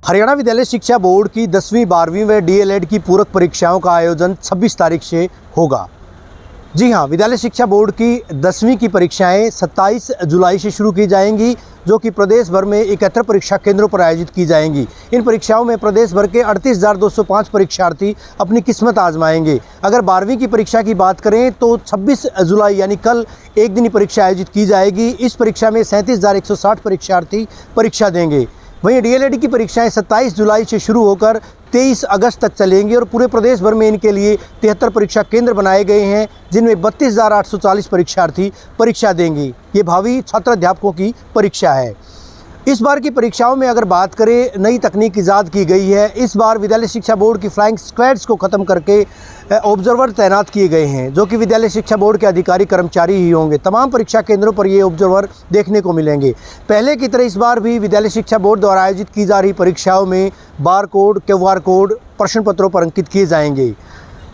हरियाणा विद्यालय शिक्षा बोर्ड की 10वीं 12वीं व डीएलएड की पूरक परीक्षाओं का आयोजन 26 तारीख से होगा। जी हां, विद्यालय शिक्षा बोर्ड की 10वीं की परीक्षाएं 27 जुलाई से शुरू की जाएंगी, जो कि प्रदेश भर में 71 परीक्षा केंद्रों पर आयोजित की जाएंगी। इन परीक्षाओं में प्रदेश भर के 38,205 परीक्षार्थी अपनी किस्मत आजमाएंगे। अगर 12वीं की परीक्षा की बात करें तो 26 जुलाई यानी कल एक दिन परीक्षा आयोजित की जाएगी। इस परीक्षा में 37,160 परीक्षार्थी परीक्षा देंगे। वहीं डीएलएड की परीक्षाएं 27 जुलाई से शुरू होकर 23 अगस्त तक चलेंगी और पूरे प्रदेश भर में इनके लिए 73 परीक्षा केंद्र बनाए गए हैं, जिनमें 32,840 परीक्षार्थी परीक्षा देंगे। ये भावी छात्राध्यापकों की परीक्षा है। इस बार की परीक्षाओं में अगर बात करें, नई तकनीक ईजाद की गई है। इस बार विद्यालय शिक्षा बोर्ड की फ्लाइंग स्क्वाड्स को ख़त्म करके ऑब्जर्वर तैनात किए गए हैं, जो कि विद्यालय शिक्षा बोर्ड के अधिकारी कर्मचारी ही होंगे। तमाम परीक्षा केंद्रों पर ये ऑब्जर्वर देखने को मिलेंगे। पहले की तरह इस बार भी विद्यालय शिक्षा बोर्ड द्वारा आयोजित की जा रही परीक्षाओं में बार कोड, QR कोड प्रश्न पत्रों पर अंकित किए जाएंगे।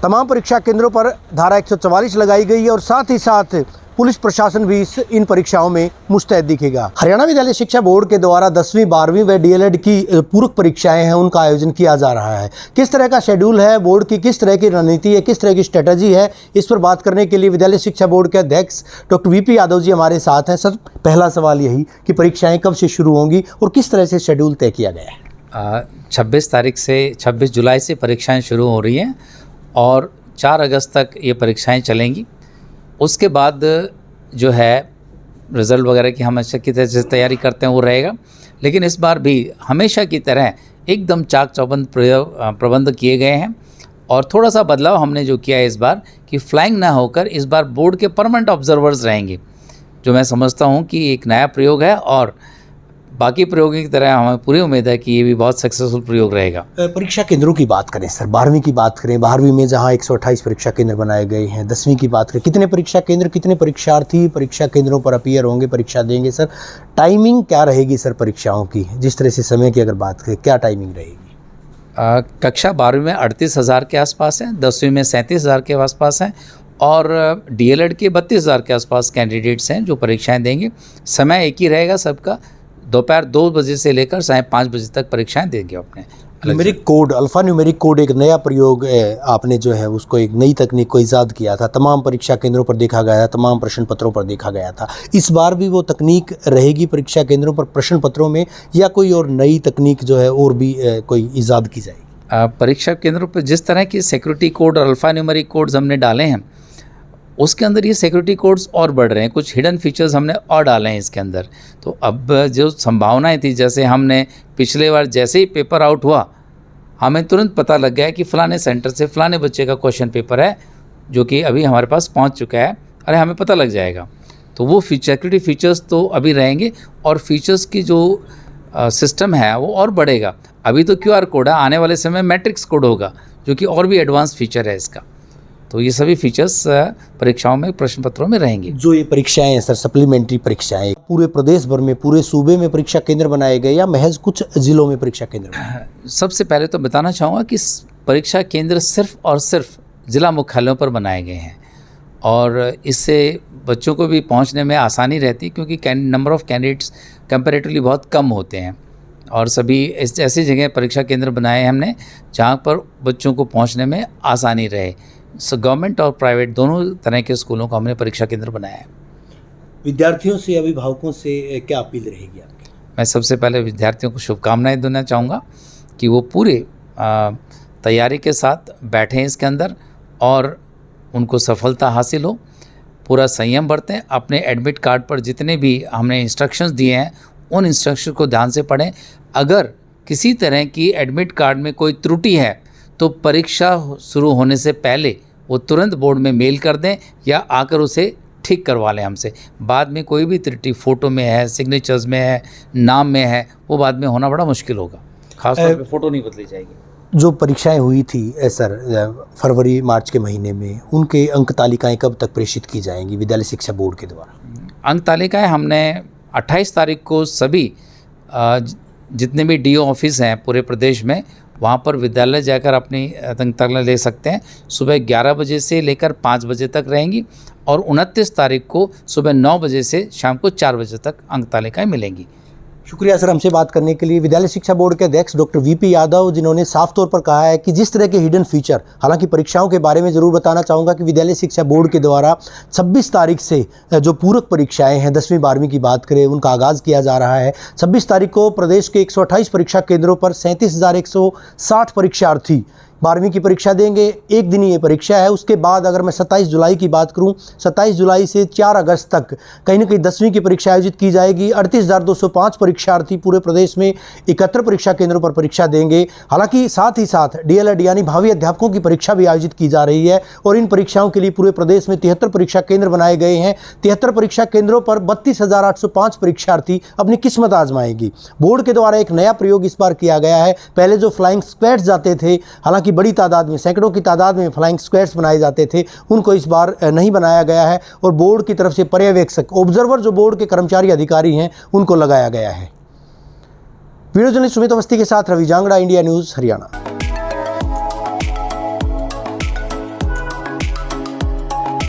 तमाम परीक्षा केंद्रों पर धारा 144 लगाई गई है और साथ ही साथ पुलिस प्रशासन भी इन परीक्षाओं में मुस्तैद दिखेगा। हरियाणा विद्यालय शिक्षा बोर्ड के द्वारा 10वीं 12वीं व डीएलएड की पूरक परीक्षाएं हैं, उनका आयोजन किया जा रहा है। किस तरह का शेड्यूल है, बोर्ड की किस तरह की रणनीति है, किस तरह की स्ट्रेटजी है, इस पर बात करने के लिए विद्यालय शिक्षा बोर्ड के अध्यक्ष डॉक्टर VP यादव जी हमारे साथ हैं। सर, पहला सवाल यही कि परीक्षाएँ कब से शुरू होंगी और किस तरह से शेड्यूल तय किया गया है? 26 जुलाई से परीक्षाएँ शुरू हो रही हैं और 4 अगस्त तक ये परीक्षाएँ चलेंगी। उसके बाद जो है रिज़ल्ट वगैरह की हम अच्छी तरह से तैयारी करते हैं, वो रहेगा। लेकिन इस बार भी हमेशा की तरह एकदम चाक चौबंद प्रबंध किए गए हैं और थोड़ा सा बदलाव हमने जो किया है इस बार कि फ्लाइंग ना होकर इस बार बोर्ड के परमानेंट ऑब्जर्वर्स रहेंगे, जो मैं समझता हूँ कि एक नया प्रयोग है और बाकी प्रयोगों की तरह हमें पूरी उम्मीद है कि ये भी बहुत सक्सेसफुल प्रयोग रहेगा। परीक्षा केंद्रों की बात करें सर, 12वीं की बात करें, 12वीं में जहां 128 परीक्षा केंद्र बनाए गए हैं, 10वीं की बात करें, कितने परीक्षा केंद्र, कितने परीक्षार्थी परीक्षा केंद्रों पर अपीयर होंगे, परीक्षा देंगे? सर, टाइमिंग क्या रहेगी सर परीक्षाओं की? जिस तरह से समय की अगर बात करें, क्या टाइमिंग रहेगी? कक्षा 12वीं में 38,000 के आसपास है, 10वीं में 37,000 के आसपास हैं और डीएलएड के 32,000 के आसपास कैंडिडेट्स हैं जो परीक्षाएँ देंगे। समय एक ही रहेगा सबका, दोपहर 2 बजे से लेकर 5:30 बजे तक परीक्षाएं देंगे अपने। Numeric code, alpha numeric code एक नया प्रयोग आपने जो है उसको एक नई तकनीक को ईजाद किया था, तमाम परीक्षा केंद्रों पर देखा गया था, तमाम प्रश्न पत्रों पर देखा गया था। इस बार भी वो तकनीक रहेगी परीक्षा केंद्रों पर प्रश्न पत्रों में, या कोई और नई तकनीक जो है और भी कोई ईजाद की जाएगी? परीक्षा केंद्रों पर जिस तरह की सिक्योरिटी कोड और अल्फा न्यूमेरिक कोड्स हमने डाले हैं, उसके अंदर ये सिक्योरिटी कोड्स और बढ़ रहे हैं, कुछ हिडन फीचर्स हमने और डाले हैं इसके अंदर। तो अब जो संभावनाएं थी, जैसे हमने पिछले बार जैसे ही पेपर आउट हुआ, हमें तुरंत पता लग गया कि फ़लाने सेंटर से फ़लाने बच्चे का क्वेश्चन पेपर है, जो कि अभी हमारे पास पहुंच चुका है, अरे हमें पता लग जाएगा। तो वो सिक्योरिटी फीचर्स तो अभी रहेंगे और फीचर्स की जो सिस्टम है वो और बढ़ेगा। अभी तो QR कोड है, आने वाले समय मैट्रिक्स कोड होगा, जो कि और भी एडवांस फीचर है इसका। तो ये सभी फीचर्स परीक्षाओं में, प्रश्न पत्रों में रहेंगे। जो ये परीक्षाएं हैं सर, सप्लीमेंट्री परीक्षाएं, पूरे प्रदेश भर में, पूरे सूबे में परीक्षा केंद्र बनाए गए या महज कुछ जिलों में परीक्षा केंद्र? सबसे पहले तो बताना चाहूँगा कि परीक्षा केंद्र सिर्फ और सिर्फ ज़िला मुख्यालयों पर बनाए गए हैं और इससे बच्चों को भी पहुँचने में आसानी रहती, क्योंकि नंबर ऑफ़ कैंडिडेट्स कंपैरेटिवली बहुत कम होते हैं और सभी ऐसी जगह परीक्षा केंद्र बनाए हैं हमने जहाँ पर बच्चों को पहुँचने में आसानी रहे। गवर्नमेंट और प्राइवेट दोनों तरह के स्कूलों का हमने परीक्षा केंद्र बनाया है। विद्यार्थियों से, अभिभावकों से क्या अपील रहेगी आपकी? मैं सबसे पहले विद्यार्थियों को शुभकामनाएं देना चाहूँगा कि वो पूरे तैयारी के साथ बैठें इसके अंदर और उनको सफलता हासिल हो। पूरा संयम बरतें, अपने एडमिट कार्ड पर जितने भी हमने इंस्ट्रक्शंस दिए हैं उन इंस्ट्रक्शन को ध्यान से पढ़ें। अगर किसी तरह की एडमिट कार्ड में कोई त्रुटि है तो परीक्षा शुरू होने से पहले वो तुरंत बोर्ड में मेल कर दें या आकर उसे ठीक करवा लें हमसे। बाद में कोई भी त्रुटि फ़ोटो में है, सिग्नेचर्स में है, नाम में है, वो बाद में होना बड़ा मुश्किल होगा। खासतौर पे फ़ोटो नहीं बदली जाएगी। जो परीक्षाएं हुई थी सर फरवरी मार्च के महीने में, उनके अंक तालिकाएँ कब तक प्रेषित की जाएंगी विद्यालय शिक्षा बोर्ड के द्वारा? अंक तालिकाएँ हमने 28 तारीख को सभी जितने भी DO ऑफिस हैं पूरे प्रदेश में, वहाँ पर विद्यालय जाकर अपनी अंक तालिका ले सकते हैं। सुबह 11 बजे से लेकर 5 बजे तक रहेंगी और 29 तारीख को सुबह 9 बजे से शाम को 4 बजे तक अंक तालिकाएँ मिलेंगी। शुक्रिया सर हमसे बात करने के लिए। विद्यालय शिक्षा बोर्ड के अध्यक्ष डॉक्टर वीपी यादव, जिन्होंने साफ तौर पर कहा है कि जिस तरह के हिडन फीचर, हालांकि परीक्षाओं के बारे में ज़रूर बताना चाहूँगा कि विद्यालय शिक्षा बोर्ड के द्वारा 26 तारीख से जो पूरक परीक्षाएं हैं 10वीं 12वीं की बात करें, उनका आगाज़ किया जा रहा है। 26 तारीख को प्रदेश के 128 परीक्षा केंद्रों पर 37,160 परीक्षार्थी 12वीं की परीक्षा देंगे। एक दिन ये परीक्षा है। उसके बाद अगर मैं 27 जुलाई की बात करूं, 27 जुलाई से 4 अगस्त तक कहीं ना कहीं 10वीं की परीक्षा आयोजित की जाएगी। 38,205 परीक्षार्थी पूरे प्रदेश में 71 परीक्षा केंद्रों पर परीक्षा देंगे। हालांकि साथ ही साथ डीएलएड यानी भावी अध्यापकों की परीक्षा भी आयोजित की जा रही है और इन परीक्षाओं के लिए पूरे प्रदेश में 73 परीक्षा केंद्र बनाए गए हैं। 73 परीक्षा केंद्रों पर 32,805 परीक्षार्थी अपनी किस्मत आजमाएंगी। बोर्ड के द्वारा एक नया प्रयोग इस बार किया गया है। पहले जो फ्लाइंग स्क्वैड्स जाते थे, हालांकि बड़ी तादाद में, सैकड़ों की तादाद में फ्लाइंग स्क्वैड्स बनाए जाते थे, उनको इस बार नहीं बनाया गया है और बोर्ड की तरफ से पर्यवेक्षक, ऑब्जर्वर जो बोर्ड के कर्मचारी अधिकारी हैं, उनको लगाया गया है। वीडियो जर्नलिस्ट सुमित अवस्थी के साथ रवि जांगड़ा, इंडिया न्यूज़, हरियाणा।